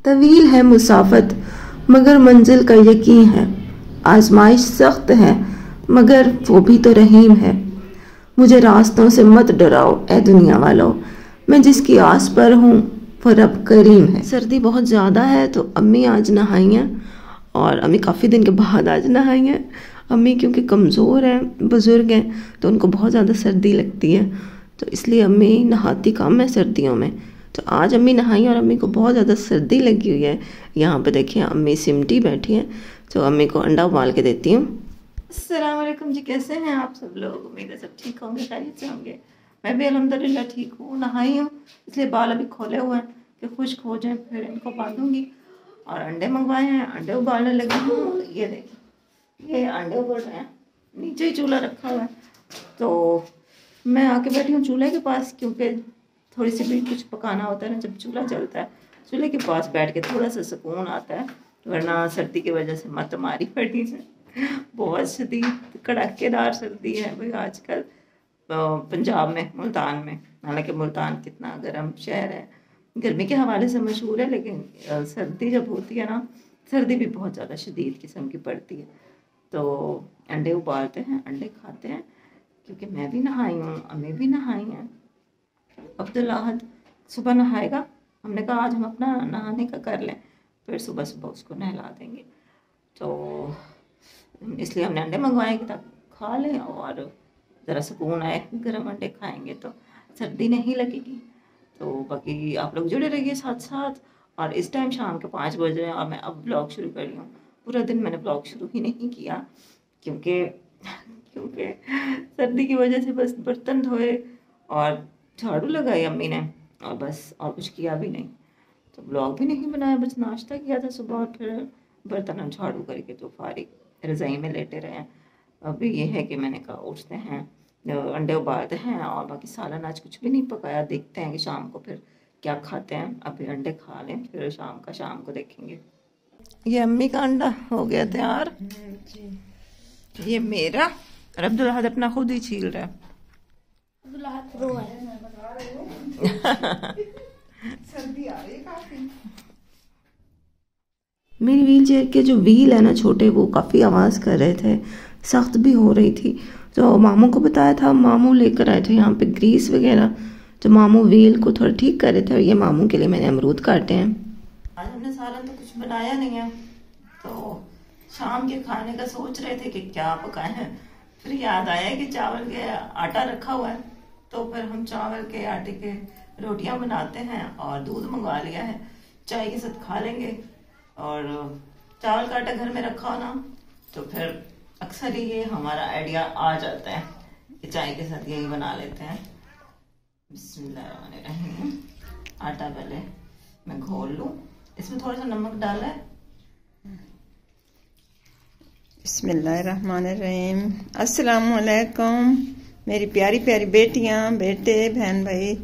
तवील है मुसाफत मगर मंजिल का यकीन है। आजमाइश सख्त है मगर वो भी तो रहीम है। मुझे रास्तों से मत डराओ ए दुनिया वालों, मैं जिसकी आस पर हूँ वो रब करीम है। सर्दी बहुत ज़्यादा है तो अम्मी आज नहाई हैं और अम्मी काफ़ी दिन के बाद आज नहाई हैं। अम्मी क्योंकि कमज़ोर हैं, बुज़ुर्ग हैं, तो उनको बहुत ज़्यादा सर्दी लगती है, तो इसलिए अम्मी नहाती कम है सर्दियों में। तो आज अम्मी नहाई और अम्मी को बहुत ज़्यादा सर्दी लगी हुई है। यहाँ पे देखिए अम्मी सिमटी बैठी हैं, तो अम्मी को अंडा उबाल के देती हूँ। अस्सलाम वालेकुम जी, कैसे हैं आप सब लोग? उम्मीद है सब ठीक होंगे, खैरियत से होंगे। मैं भी अल्हम्दुलिल्लाह ठीक हूँ। नहाई हूँ इसलिए बाल अभी खोले हुए हैं कि खुश्क हो जाए, फिर इनको बांधूंगी। और अंडे मंगवाए हैं, अंडे उबालने लगी हूँ। ये देखिए ये अंडे उबल रहे हैं, नीचे ही चूल्हा रखा हुआ है। तो मैं आके बैठी हूँ चूल्हे के पास, क्योंकि थोड़ी सी भी कुछ पकाना होता है ना जब चूल्हा जलता है, चूल्हे के पास बैठ के थोड़ा सा सुकून आता है। वरना सर्दी की वजह से मत मारी पड़ी है, बहुत शदीद कड़ाकेदार सर्दी है भाई आजकल पंजाब में, मुल्तान में। हालांकि मुल्तान कितना गर्म शहर है, गर्मी के हवाले से मशहूर है, लेकिन सर्दी जब होती है ना, सर्दी भी बहुत ज़्यादा शदीद किस्म की पड़ती है। तो अंडे उबालते हैं, अंडे खाते हैं, क्योंकि मैं भी नहाई हूँ, अम्मी भी नहाई हैं। अब्दुल अहद सुबह नहाएगा, हमने कहा आज हम अपना नहाने का कर लें, फिर सुबह सुबह उसको नहला देंगे। तो इसलिए हमने अंडे मंगवाए कि ताकि खा लें और ज़रा सुकून आए। गर्म अंडे खाएंगे तो सर्दी नहीं लगेगी। तो बाकी आप लोग जुड़े रहिए साथ साथ। और इस टाइम शाम के 5 बज रहे हैं और मैं अब ब्लॉग शुरू कर रही हूँ। पूरा दिन मैंने ब्लॉग शुरू ही नहीं किया, क्योंकि सर्दी की वजह से बस बर्तन धोए और झाड़ू लगाई अम्मी ने, और बस और कुछ किया भी नहीं। तो ब्लॉग भी नहीं बनाया, बस नाश्ता किया था सुबह और फिर बर्तन झाड़ू करके तो फारिग रज़ाई में लेटे रहे हैं। अभी ये है कि मैंने कहा उठते हैं, अंडे उबालते हैं, और बाकी सालन आज कुछ भी नहीं पकाया। देखते हैं कि शाम को फिर क्या खाते हैं। अभी अंडे खा लें, फिर शाम को देखेंगे। ये अम्मी का अंडा हो गया तैयार, ये मेरा, और अब्दुल अहद अपना खुद ही छील रहा है। सर्दी आ रही है काफी। मेरी व्हील चेयर के जो व्हील है ना छोटे, वो काफ़ी आवाज़ कर रहे थे, सख्त भी हो रही थी। तो मामू को बताया था, मामू लेकर आए थे यहाँ पे ग्रीस वगैरह, तो मामू व्हील को थोड़ा ठीक कर रहे थे। और ये मामू के लिए मैंने अमरूद काटे हैं। आज हमने सालन तो कुछ बनाया नहीं है, तो शाम के खाने का सोच रहे थे कि क्या पकाए हैं। फिर याद आया कि चावल के आटा रखा हुआ है, तो फिर हम चावल के आटे के रोटियां बनाते हैं और दूध मंगवा लिया है, चाय के साथ खा लेंगे। और चावल का आटा घर में रखा हो ना, तो फिर अक्सर ही ये हमारा आइडिया आ जाता है कि चाय के साथ यही बना लेते हैं। बिस्मिल्लाहिर्रहमानिर्रहीम। आटा पहले मैं घोल लूं, इसमें थोड़ा सा नमक डाला है। बिस्मिल्लाहिर्रहमानिर्रहीम। अस्सलाम वालेकुम मेरी प्यारी प्यारी बेटियां, बेटे, बहन भाई,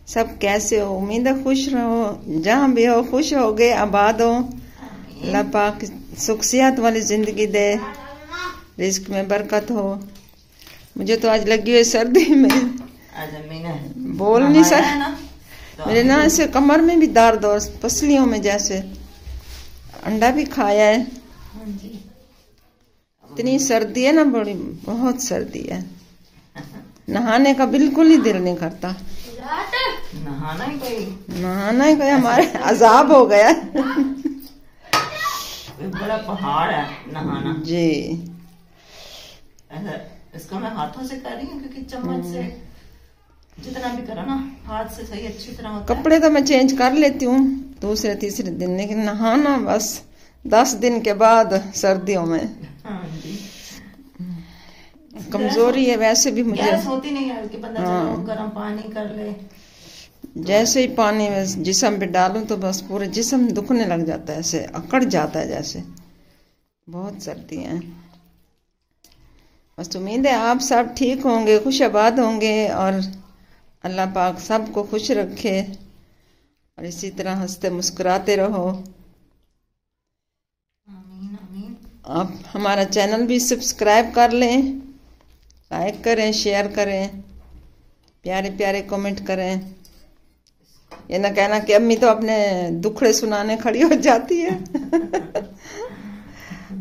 सब कैसे हो? उम्मीद है खुश रहो, जहाँ भी हो खुश हो गए, आबाद हो। अल्लाह पाक सुख सेहत वाली जिंदगी दे, रिस्क में बरकत हो। मुझे तो आज लगी हुई सर्दी में, आज अम्मी ने बोल नहीं सकती। मेरे ना ऐसे कमर में भी दर्द और पसलियों में जैसे। अंडा भी खाया है। इतनी सर्दी है ना, बड़ी बहुत सर्दी है। नहाने का बिल्कुल ही दिल नहीं करता। नहाना ही कोई हमारे अजाब हो गया। बड़ा पहाड़ है नहाना जी। ऐसा इसको मैं हाथों से कर रही हूँ, क्योंकि चम्मच से जितना भी करो ना हाथ से सही अच्छी तरह होता है। कपड़े तो मैं चेंज कर लेती हूँ दूसरे तीसरे दिन, लेकिन नहाना बस 10 दिन के बाद सर्दियों में। हाँ जी। कमजोरी है वैसे भी मुझे, गैस होती नहीं है कि बंदा चलो गर्म पानी कर ले। जैसे ही पानी में जिस्म पे डालूं तो बस पूरे जिस्म दुखने लग जाता है, ऐसे अकड़ जाता है जैसे। बहुत सर्दी है। बस उम्मीद है आप सब ठीक होंगे, खुश आबाद होंगे, और अल्लाह पाक सबको खुश रखे, और इसी तरह हंसते मुस्कुराते रहो। आमीन आमीन। आप हमारा चैनल भी सब्सक्राइब कर लें, लाइक करें, शेयर करें, प्यारे प्यारे कमेंट करें। ये ना कहना कि अम्मी तो अपने दुखड़े सुनाने खड़ी हो जाती है।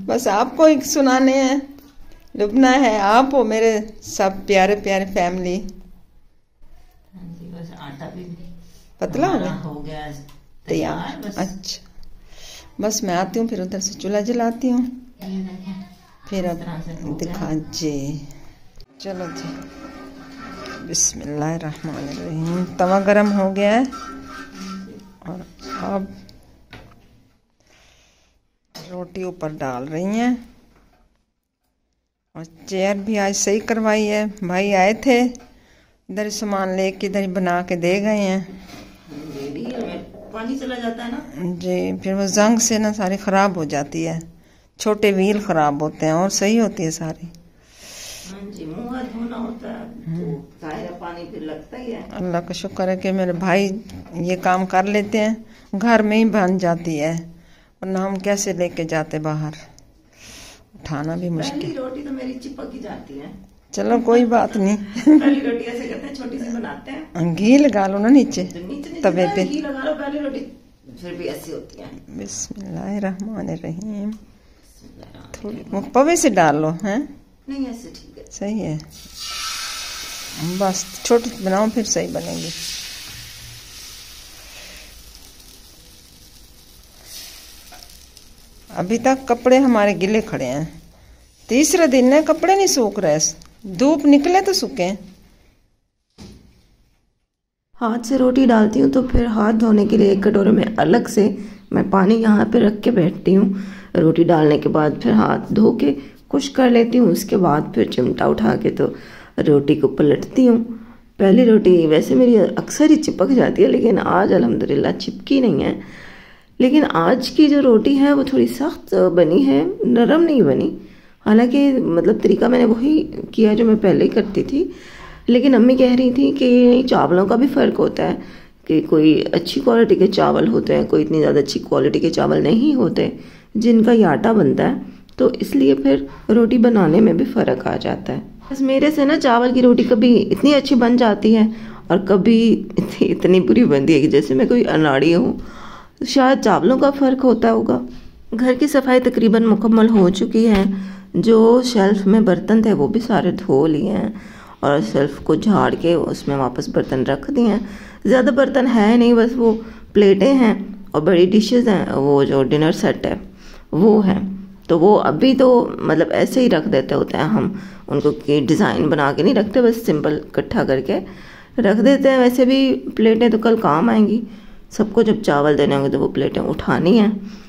बस आपको ही सुनाने हैं, लुबना है, आप हो मेरे सब प्यारे प्यारे फैमिली। बस आटा भी पतला हो गया तैयार। अच्छा, बस मैं आती हूँ, फिर उधर से चूल्हा जलाती हूँ, फिर अब दिखा जी। चलो जी, बिस्मिल्लाहिर्रहमानिर्रहीम। तवा गरम हो गया है और अब रोटी ऊपर डाल रही हैं। और चेयर भी आज सही करवाई है, भाई आए थे इधर सामान लेके, इधर बना के दे गए हैं। पानी चला जाता है ना जी, फिर वो जंग से ना सारी खराब हो जाती है, छोटे व्हील खराब होते हैं और सही होती है सारी। हाँ जी, मुंह हाथ धोना होता है तो सारा पानी फिर लगता ही है। अल्लाह का शुक्र है कि मेरे भाई ये काम कर लेते हैं, घर में ही बन जाती है, वरना हम कैसे लेके जाते बाहर, उठाना भी मुश्किल। पहली रोटी तो मेरी चिपक ही जाती है। चलो कोई बात नहीं। पहली रोटी ऐसे करते हैं, छोटी सी बनाते हैं, घी लगा लो ना नीचे तवे पे, घी लगा लो, पहली रोटी फिर भी ऐसी होती है। बिस्मिल्लाहिर्रहमानिर्रहीम। थोड़ी वो पवे से डाल लो, हैं? नहीं ऐसे ठीक है, सही है। बस छोटी बनाओ फिर सही बनेगी। अभी तक कपड़े हमारे गिले खड़े हैं, तीसरे दिन है कपड़े नहीं सूख रहे, धूप निकले तो सूखे। हाथ से रोटी डालती हूँ तो फिर हाथ धोने के लिए एक कटोरे में अलग से मैं पानी यहाँ पे रख के बैठती हूँ। रोटी डालने के बाद फिर हाथ धो के खुश कर लेती हूँ, उसके बाद फिर चिमटा उठा के तो रोटी को पलटती हूँ। पहली रोटी वैसे मेरी अक्सर ही चिपक जाती है, लेकिन आज अल्हम्दुलिल्लाह चिपकी नहीं है। लेकिन आज की जो रोटी है वो थोड़ी सख्त बनी है, नरम नहीं बनी। हालांकि मतलब तरीका मैंने वही किया जो मैं पहले करती थी, लेकिन अम्मी कह रही थी कि चावलों का भी फ़र्क होता है, कि कोई अच्छी क्वालिटी के चावल होते हैं, कोई इतनी ज़्यादा अच्छी क्वालिटी के चावल नहीं होते जिनका ये आटा बनता है, तो इसलिए फिर रोटी बनाने में भी फ़र्क आ जाता है। बस मेरे से ना चावल की रोटी कभी इतनी अच्छी बन जाती है और कभी इतनी बुरी बनती है कि जैसे मैं कोई अनाड़ी हूँ। शायद चावलों का फ़र्क होता होगा। घर की सफाई तकरीबन मुकम्मल हो चुकी है। जो शेल्फ़ में बर्तन थे वो भी सारे धो लिए हैं और शेल्फ़ को झाड़ के उसमें वापस बर्तन रख दिए हैं। ज़्यादा बर्तन है नहीं, बस वो प्लेटें हैं और बड़ी डिशेस हैं, वो जो डिनर सेट है वो है। तो वो अभी तो मतलब ऐसे ही रख देते होते हैं हम उनको, कि डिज़ाइन बना के नहीं रखते, बस सिंपल इकट्ठा करके रख देते हैं। वैसे भी प्लेटें तो कल काम आएंगी, सबको जब चावल देने होंगे तो वो प्लेटें उठानी हैं।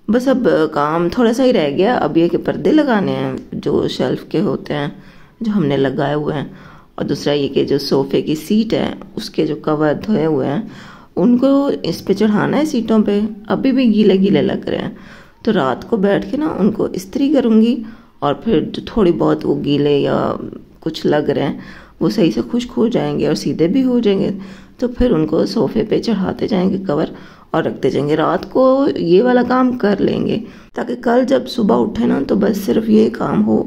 बस अब काम थोड़ा सा ही रह गया, अब ये के पर्दे लगाने हैं जो शेल्फ़ के होते हैं जो हमने लगाए हुए हैं, और दूसरा ये कि जो सोफ़े की सीट है उसके जो कवर धोए हुए हैं उनको इस पे चढ़ाना है सीटों पे। अभी भी गीले गीले लग रहे हैं, तो रात को बैठ के ना उनको इस्त्री करूँगी और फिर जो थोड़ी बहुत वो गीले या कुछ लग रहे हैं वो सही से खुश्क हो जाएंगे और सीधे भी हो जाएंगे, तो फिर उनको सोफ़े पे चढ़ाते जाएंगे कवर और रखते जाएंगे। रात को ये वाला काम कर लेंगे ताकि कल जब सुबह उठे ना तो बस सिर्फ ये काम हो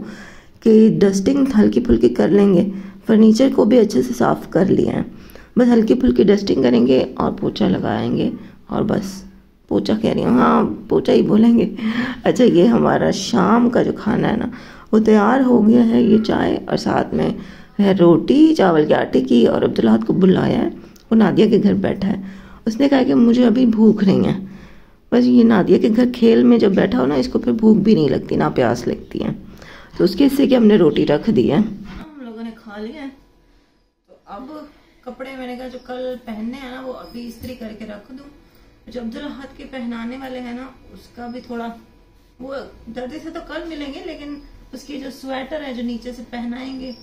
कि डस्टिंग हल्की फुल्की कर लेंगे। फर्नीचर को भी अच्छे से साफ़ कर लिया है, बस हल्की फुल्की डस्टिंग करेंगे और पोछा लगाएंगे और बस। पोछा कह रही हूँ, हाँ पोछा ही बोलेंगे। अच्छा, ये हमारा शाम का जो खाना है ना वो तैयार हो गया है। ये चाय और साथ में है रोटी चावल के आटे की, और अब्दुल्लाह को बुलाया है, वो नादिया के घर बैठा है। उसने कहा कि मुझे अभी भूख नहीं है। बस ये नादिया के घर खेल में जब बैठा हो ना, इसको फिर भूख भी नहीं लगती ना प्यास लगती है, तो उसके हिस्से की हमने रोटी रख दी है। हम लोगों ने खा लिया है, तो अब कपड़े मैंने कहा जो कल पहनने हैं ना वो अभी इस्त्री करके रख दूं। जो अब्दुल्लाह के पहनाने वाले हैं ना उसका भी थोड़ा वो जल्दी से तो कल मिलेंगे, लेकिन उसकी जो स्वेटर है जो नीचे से पहनाएंगे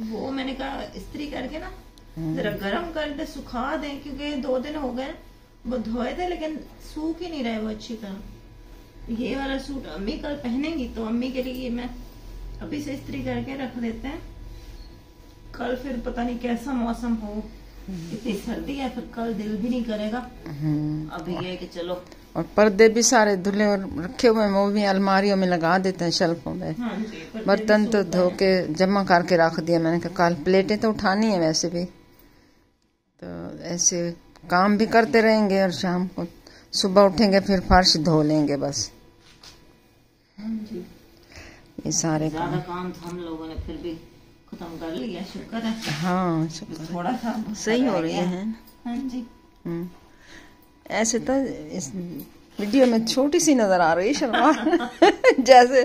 वो मैंने कहा इस्त्री करके ना जरा गर्म कर दे, सुखा दें, क्योंकि 2 दिन हो गए वो धोए थे लेकिन सूख ही नहीं रहे वो अच्छी तरह। ये वाला सूट अम्मी कल पहनेंगी तो अम्मी के लिए मैं अभी से इस्त्री करके रख देते हैं। कल फिर पता नहीं कैसा मौसम हो, इतनी सर्दी है, फिर कल दिल भी नहीं करेगा। अभी ये कि चलो, और पर्दे भी सारे धुले और रखे हुए हैं, वो भी अलमारियों में लगा देते हैं शेल्फों में। हाँ जी, बर्तन तो धो के जमा करके रख दिया मैंने कहा कल प्लेटें तो उठानी है वैसे भी, तो ऐसे काम भी करते रहेंगे और शाम को सुबह उठेंगे फिर फर्श धो लेंगे बस। ये सारे ज्यादा काम तो हम लोगों ने फिर भी खत्म कर लिया, शुक्र है। हाँ शुक्र, थोड़ा सा सही हो रही है। हाँ जी। ऐसे तो इस वीडियो में छोटी सी नजर आ रही है शर्मा जैसे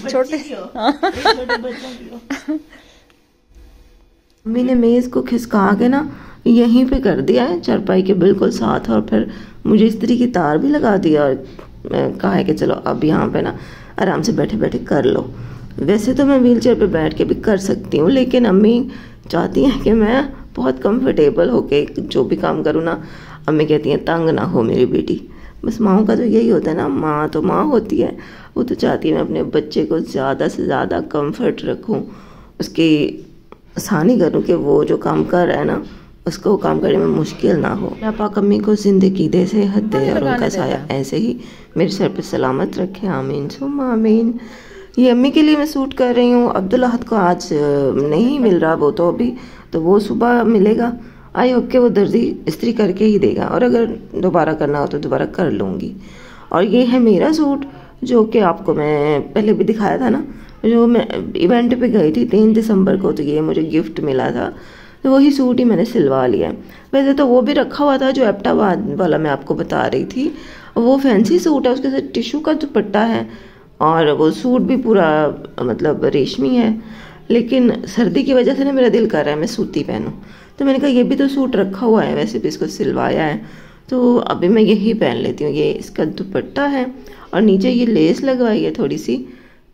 छोटे बच्चों की हो। मम्मी ने मेज़ को खिसका के ना यहीं पे कर दिया है चारपाई के बिल्कुल साथ, और फिर मुझे इस्त्री की तार भी लगा दिया और कहा है कि चलो अब यहाँ पे ना आराम से बैठे बैठे कर लो। वैसे तो मैं व्हीलचेयर पे बैठ के भी कर सकती हूँ, लेकिन अम्मी चाहती हैं कि मैं बहुत कंफर्टेबल होके जो भी काम करूँ ना। अम्मी कहती हैं तंग ना हो मेरी बेटी। बस माँओं का तो यही होता है ना, माँ तो माँ होती है, वो तो चाहती है मैं अपने बच्चे को ज़्यादा से ज़्यादा कंफर्ट रखूँ, उसकी आसानी करूँ कि वो जो काम कर रहा है ना उसको काम करने में मुश्किल ना हो। अल्लाह पाक अम्मी को ज़िंदगी दे, सेहत दे और उनका साया ऐसे ही मेरे सर पे सलामत रखे, आमीन सुम्मा आमीन। ये अम्मी के लिए मैं सूट कर रही हूँ। अब्दुल अहद को आज नहीं मिल रहा, वो तो अभी, तो वो सुबह मिलेगा। आई होप के वो दर्जी इस्त्री करके ही देगा, और अगर दोबारा करना हो तो दोबारा कर लूँगी। और ये है मेरा सूट जो कि आपको मैं पहले भी दिखाया था ना, जो मैं इवेंट पे गई थी 3 दिसंबर को, तो ये मुझे गिफ्ट मिला था, तो वही सूट ही मैंने सिलवा लिया। वैसे तो वो भी रखा हुआ था जो एबटाबाद वाला मैं आपको बता रही थी, वो फैंसी सूट है, उसके साथ टिश्यू का दुपट्टा है और वो सूट भी पूरा मतलब रेशमी है। लेकिन सर्दी की वजह से ना मेरा दिल कर रहा है मैं सूती पहनूं, तो मैंने कहा ये भी तो सूट रखा हुआ है, वैसे भी इसको सिलवाया है, तो अभी मैं यही पहन लेती हूँ। ये इसका दुपट्टा है और नीचे ये लेस लगवाई है थोड़ी सी,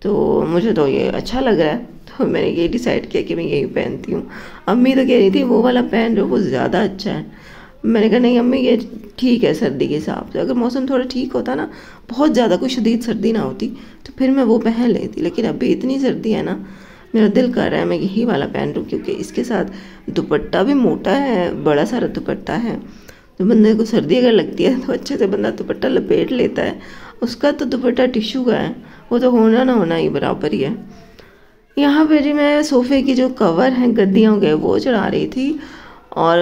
तो मुझे तो ये अच्छा लग रहा है, तो मैंने ये डिसाइड किया कि मैं यही पहनती हूँ। अम्मी तो कह रही थी वो वाला पहन लो, वो ज़्यादा अच्छा है। मैंने कहा नहीं अम्मी ये ठीक है सर्दी के हिसाब से, अगर मौसम थोड़ा ठीक होता ना, बहुत ज़्यादा कोई शदीद सर्दी ना होती, तो फिर मैं वो पहन लेती, लेकिन अभी इतनी सर्दी है ना, मेरा दिल कर रहा है मैं यही वाला पहन लूँ, क्योंकि इसके साथ दुपट्टा भी मोटा है, बड़ा सारा दुपट्टा है, तो बंदे को सर्दी अगर लगती है तो अच्छे से बंदा दुपट्टा लपेट लेता है। उसका तो दुपट्टा टिश्यू का है, वो तो होना ना होना ही बराबर ही है। यहाँ पे जी मैं सोफ़े की जो कवर हैं गद्दियों के वो चढ़ा रही थी, और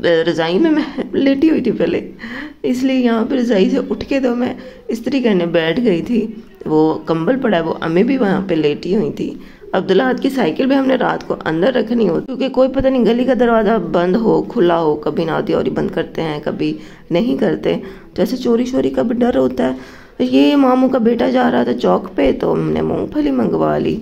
रज़ाई में मैं लेटी हुई थी पहले, इसलिए यहाँ पे रज़ाई से उठ के तो मैं इस्त्री करने बैठ गई थी। वो कंबल पड़ा है, वो अम्मी भी वहाँ पे लेटी हुई थी। अब्दुल्ला की साइकिल भी हमने रात को अंदर रखनी होती, क्योंकि कोई पता नहीं गली का दरवाज़ा बंद हो खुला हो, कभी नाती और बंद करते हैं कभी नहीं करते, तो ऐसे चोरी शोरी का भी डर होता है। ये मामू का बेटा जा रहा था चौक पे, तो हमने मूंगफली मंगवा ली।